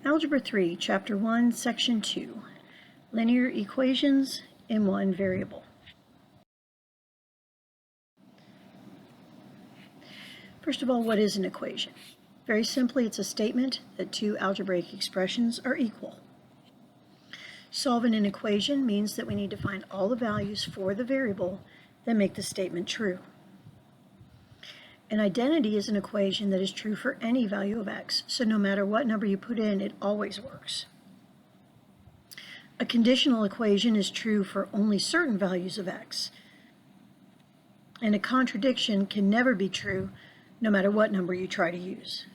Algebra 3, Chapter 1, Section 2, Linear Equations in One Variable. First of all, what is an equation? Very simply, it's a statement that two algebraic expressions are equal. Solving an equation means that we need to find all the values for the variable that make the statement true. An identity is an equation that is true for any value of x, so no matter what number you put in, it always works. A conditional equation is true for only certain values of x, and a contradiction can never be true no matter what number you try to use.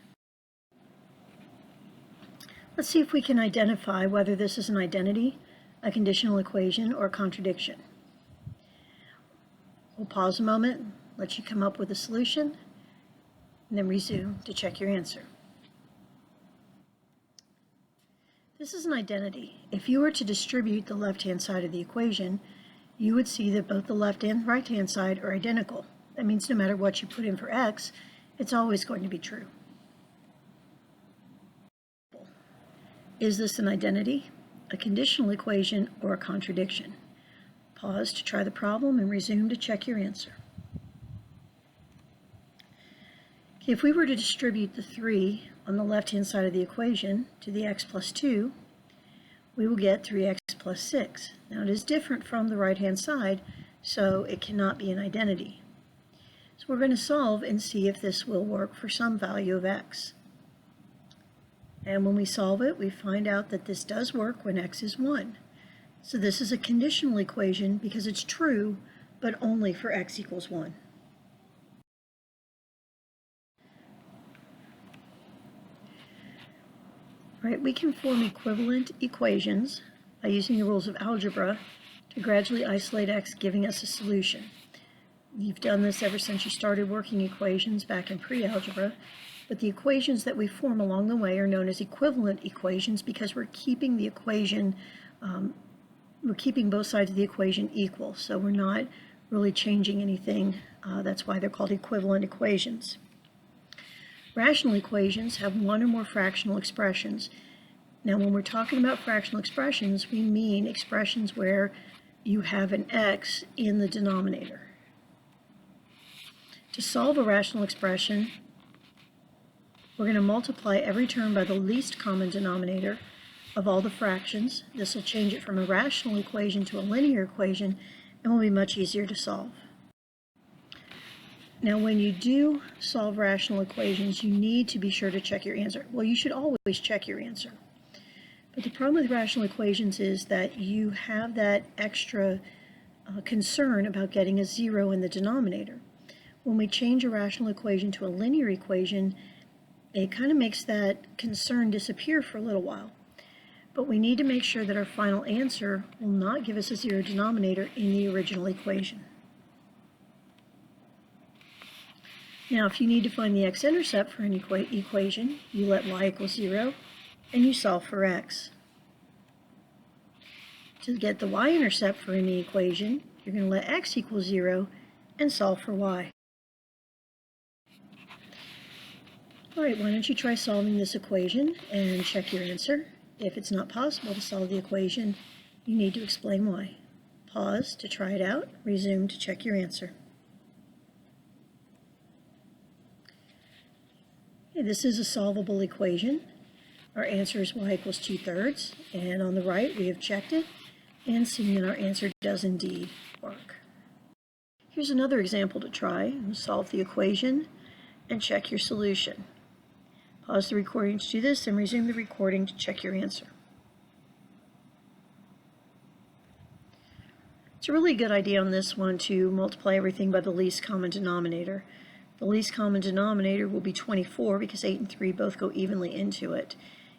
Let's see if we can identify whether this is an identity, a conditional equation, or a contradiction. We'll pause a moment, let you come up with a solution, and then resume to check your answer. This is an identity. If you were to distribute the left-hand side of the equation, you would see that both the left and right-hand side are identical. That means no matter what you put in for x, it's always going to be true. Is this an identity, a conditional equation, or a contradiction? Pause to try the problem and resume to check your answer. If we were to distribute the 3 on the left-hand side of the equation to the x plus 2, we will get 3x plus 6. Now it is different from the right-hand side, so it cannot be an identity. So we're going to solve and see if this will work for some value of x. And when we solve it, we find out that this does work when x is 1. So this is a conditional equation because it's true, but only for x equals 1. Right, we can form equivalent equations by using the rules of algebra to gradually isolate x, giving us a solution. You've done this ever since you started working equations back in pre-algebra, but the equations that we form along the way are known as equivalent equations because we're keeping the equation, we're keeping both sides of the equation equal, so we're not really changing anything. That's why they're called equivalent equations. Rational equations have one or more fractional expressions. Now, when we're talking about fractional expressions, we mean expressions where you have an x in the denominator. To solve a rational expression, we're going to multiply every term by the least common denominator of all the fractions. This will change it from a rational equation to a linear equation and will be much easier to solve. Now, when you do solve rational equations, you need to be sure to check your answer. Well, you should always check your answer. But the problem with rational equations is that you have that extra concern about getting a 0 in the denominator. When we change a rational equation to a linear equation, it kind of makes that concern disappear for a little while. But we need to make sure that our final answer will not give us a 0 denominator in the original equation. Now, if you need to find the x-intercept for an equation, you let y equal 0 and you solve for x. To get the y-intercept for any equation, you're going to let x equal 0 and solve for y. All right, why don't you try solving this equation and check your answer. If it's not possible to solve the equation, you need to explain why. Pause to try it out, resume to check your answer. Okay, this is a solvable equation. Our answer is y equals 2/3, and on the right we have checked it and seen that our answer does indeed work. Here's another example to try. Solve the equation and check your solution. Pause the recording to do this and resume the recording to check your answer. It's a really good idea on this one to multiply everything by the least common denominator. The least common denominator will be 24 because 8 and 3 both go evenly into it.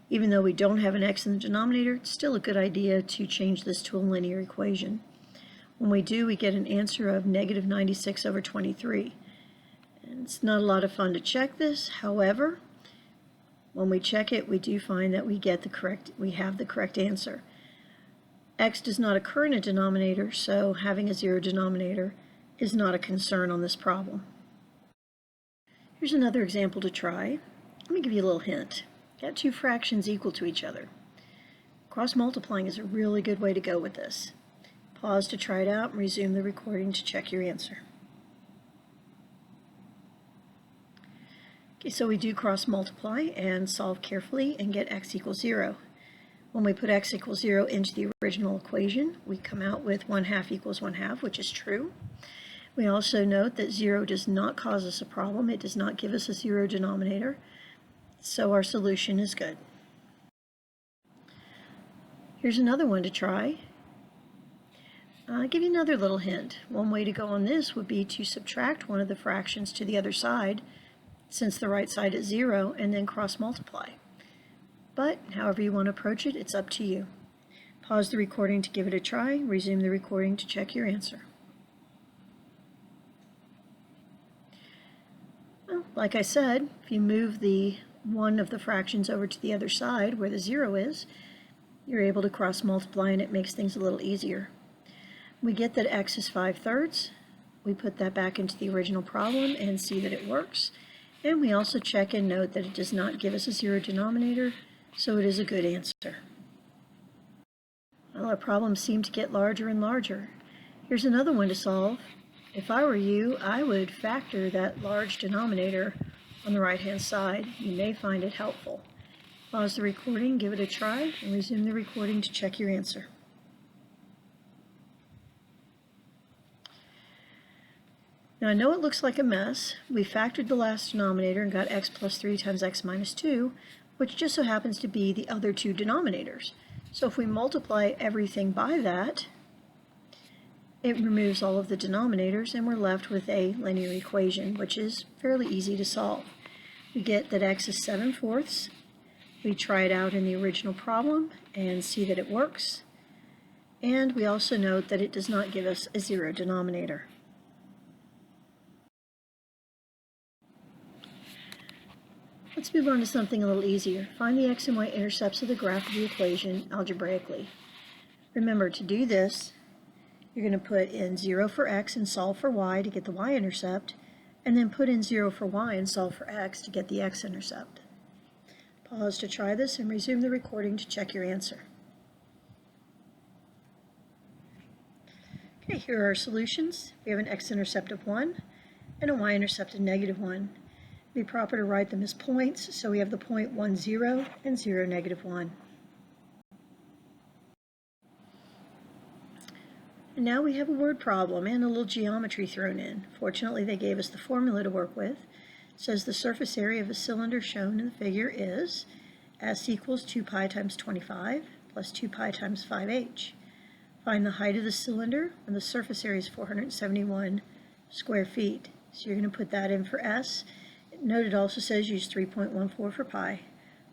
Even though we don't have an x in the denominator, it's still a good idea to change this to a linear equation. When we do, we get an answer of negative 96 over 23. And it's not a lot of fun to check this. However, when we check it, we do find that we have the correct answer. X does not occur in a denominator, so having a 0 denominator is not a concern on this problem. Here's another example to try. Let me give you a little hint. Got two fractions equal to each other. Cross-multiplying is a really good way to go with this. Pause to try it out and resume the recording to check your answer. Okay, so we do cross-multiply and solve carefully and get x equals 0. When we put x equals 0 into the original equation, we come out with 1/2 equals 1/2, which is true. We also note that 0 does not cause us a problem. It does not give us a 0 denominator, so our solution is good. Here's another one to try. I'll give you another little hint. One way to go on this would be to subtract one of the fractions to the other side, since the right side is 0, and then cross-multiply. But however you want to approach it, it's up to you. Pause the recording to give it a try, resume the recording to check your answer. Well, like I said, if you move the one of the fractions over to the other side where the 0 is, you're able to cross-multiply and it makes things a little easier. We get that x is 5/3. We put that back into the original problem and see that it works. And we also check and note that it does not give us a 0 denominator, so it is a good answer. Well, our problems seem to get larger and larger. Here's another one to solve. If I were you, I would factor that large denominator on the right-hand side. You may find it helpful. Pause the recording, give it a try, and resume the recording to check your answer. Now I know it looks like a mess. We factored the last denominator and got x plus 3 times x minus 2, which just so happens to be the other two denominators. So if we multiply everything by that, it removes all of the denominators and we're left with a linear equation, which is fairly easy to solve. We get that x is 7/4. We try it out in the original problem and see that it works. And we also note that it does not give us a 0 denominator. Let's move on to something a little easier. Find the x and y intercepts of the graph of the equation algebraically. Remember, to do this, you're going to put in 0 for x and solve for y to get the y-intercept, and then put in 0 for y and solve for x to get the x-intercept. Pause to try this and resume the recording to check your answer. Okay, here are our solutions. We have an x-intercept of 1 and a y-intercept of -1. It'd be proper to write them as points, so we have the point 1, 0 and 0, -1. And now we have a word problem and a little geometry thrown in. Fortunately, they gave us the formula to work with. It says the surface area of a cylinder shown in the figure is S equals 2 pi times 25 plus 2 pi times 5h. Find the height of the cylinder, and the surface area is 471 square feet. So you're going to put that in for S. Note it also says use 3.14 for pi.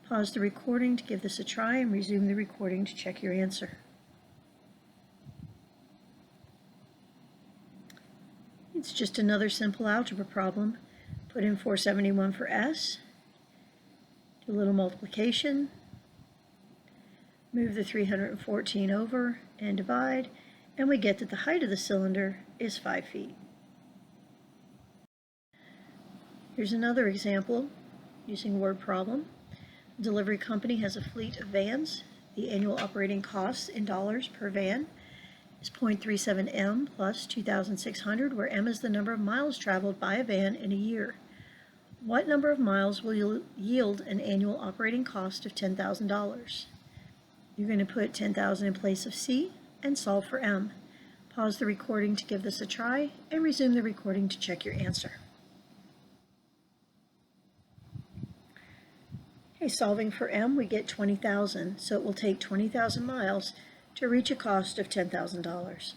Pause the recording to give this a try and resume the recording to check your answer. It's just another simple algebra problem. Put in 471 for S, do a little multiplication, move the 314 over and divide, and we get that the height of the cylinder is 5 feet. Here's another example using a word problem. A delivery company has a fleet of vans. The annual operating costs in dollars per van is 0.37 M plus 2,600, where M is the number of miles traveled by a van in a year. What number of miles will yield an annual operating cost of $10,000? You're going to put 10,000 in place of C and solve for M. Pause the recording to give this a try and resume the recording to check your answer. Okay, solving for M, we get 20,000, so it will take 20,000 miles to reach a cost of $10,000.